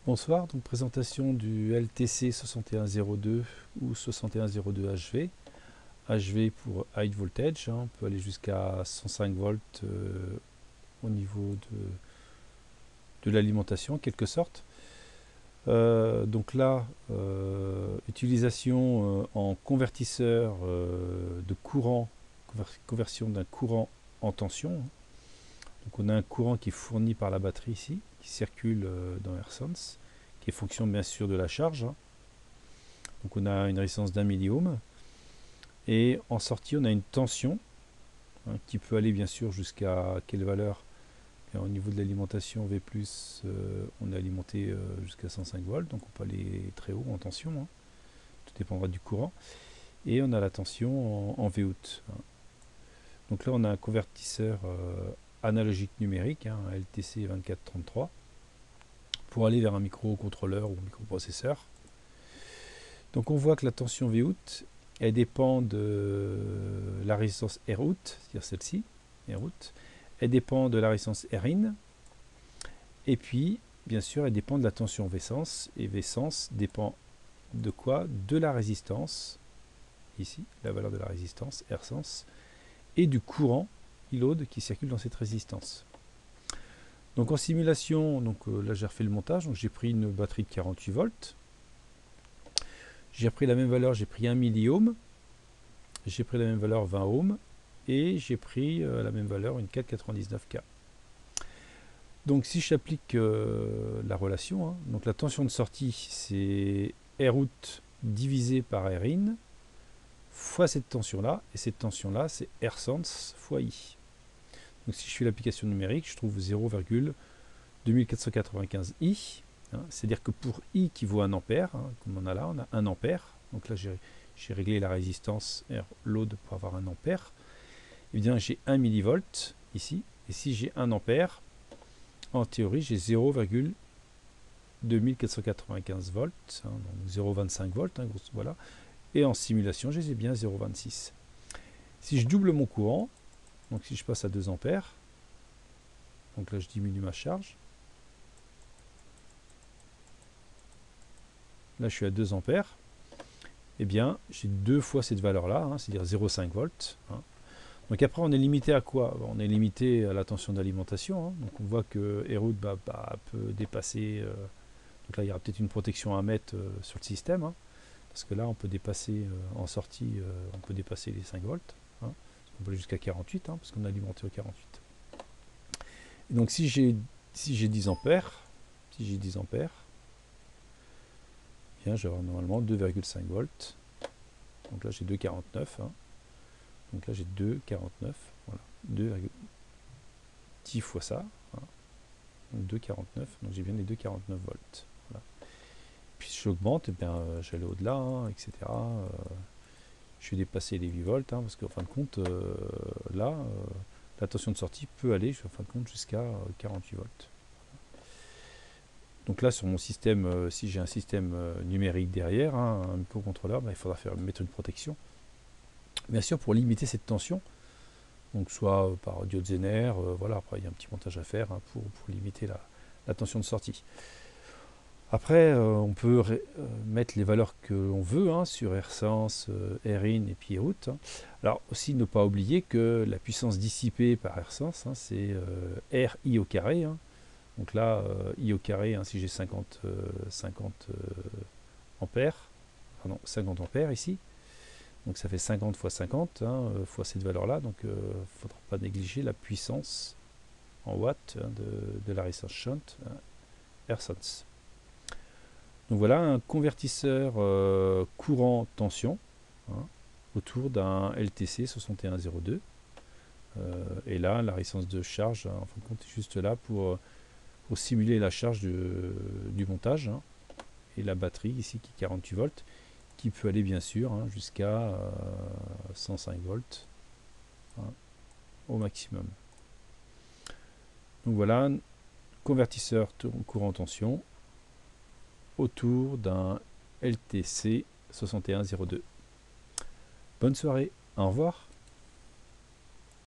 Bonsoir, donc présentation du LTC 6102 ou 6102 HV. HV pour High Voltage, on peut aller jusqu'à 105 volts au niveau de l'alimentation en quelque sorte. Donc là, utilisation en convertisseur de courant, conversion d'un courant en tension. Donc on a un courant qui est fourni par la batterie ici, qui circule dans AirSense, qui est fonction bien sûr de la charge. Donc on a une résistance d'1 milliohm. Et en sortie, on a une tension qui peut aller bien sûr jusqu'à quelle valeur. Et au niveau de l'alimentation V+, on est alimenté jusqu'à 105 volts, donc on peut aller très haut en tension. Tout dépendra du courant. Et on a la tension en Vout. Donc là, on a un convertisseur analogique numérique, un LTC 2433, pour aller vers un microcontrôleur ou microprocesseur. Donc on voit que la tension Vout, elle dépend de la résistance Rout, c'est-à-dire celle-ci, Rout. Elle dépend de la résistance Rin. Et puis, bien sûr, elle dépend de la tension Vsense. Et Vsense dépend de quoi? De la résistance, ici, la valeur de la résistance, Rsense, et du courant I-load qui circule dans cette résistance. Donc en simulation, là j'ai refait le montage, donc j'ai pris une batterie de 48 volts. J'ai repris la même valeur, j'ai pris 1 milliohm, j'ai pris la même valeur 20 ohms, et j'ai pris la même valeur, une 499K. Donc si j'applique la relation, donc la tension de sortie c'est Rout divisé par Rin fois cette tension-là, et cette tension-là c'est Rsense fois I. Donc si je fais l'application numérique, je trouve 0,2495 I. C'est-à-dire que pour I qui vaut 1 ampère, comme on a là, on a 1 ampère. Donc là j'ai réglé la résistance load pour avoir 1 ampère. Et bien j'ai 1 millivolt ici. Et si j'ai 1 ampère, en théorie j'ai 0,2495 volts, donc 0,25 volts, voilà. Et en simulation j'ai bien 0,26. Si je double mon courant, donc si je passe à 2 ampères, donc là je diminue ma charge. Là je suis à 2 ampères. Eh bien j'ai deux fois cette valeur-là, c'est-à-dire 0,5 volts. Donc après on est limité à quoi? On est limité à la tension d'alimentation. Donc on voit que Rout peut dépasser. Donc là il y aura peut-être une protection à mettre sur le système. Parce que là on peut dépasser en sortie, on peut dépasser les 5 volts. On peut aller jusqu'à 48, parce qu'on est alimenté au 48. Et donc si j'ai 10 ampères, bien j'aurai normalement 2,5 volts. Donc là j'ai 2,49. Donc là j'ai 2,49. Voilà. 10 fois ça. Donc 2,49. Donc j'ai bien les 2,49 volts. Voilà. Puis si j'augmente, j'allais au-delà, etc. Je vais dépasser les 8 volts, parce qu'en fin de compte, là, la tension de sortie peut aller, en fin de compte, jusqu'à 48 volts. Donc là, sur mon système, si j'ai un système numérique derrière, un microcontrôleur, il faudra mettre une protection. Bien sûr, pour limiter cette tension, donc soit par diode Zener, voilà, après il y a un petit montage à faire pour limiter la tension de sortie. Après, on peut mettre les valeurs que l'on veut sur Rsense, Rin et puis Rout. Alors aussi, ne pas oublier que la puissance dissipée par Rsense, c'est RI au carré. Donc là, I au carré, si j'ai 50 ampères, pardon, 50 ampères ici, donc ça fait 50 fois 50, fois cette valeur-là, donc il ne faudra pas négliger la puissance en watts de la résistance shunt Rsense. Donc voilà un convertisseur courant tension autour d'un LTC 6102. Et là, la résistance de charge, en fin de compte, est juste là pour simuler la charge du montage. Et la batterie ici qui est 48 volts, qui peut aller bien sûr jusqu'à 105 volts au maximum. Donc voilà, un convertisseur courant tension autour d'un LTC 6102. Bonne soirée, au revoir.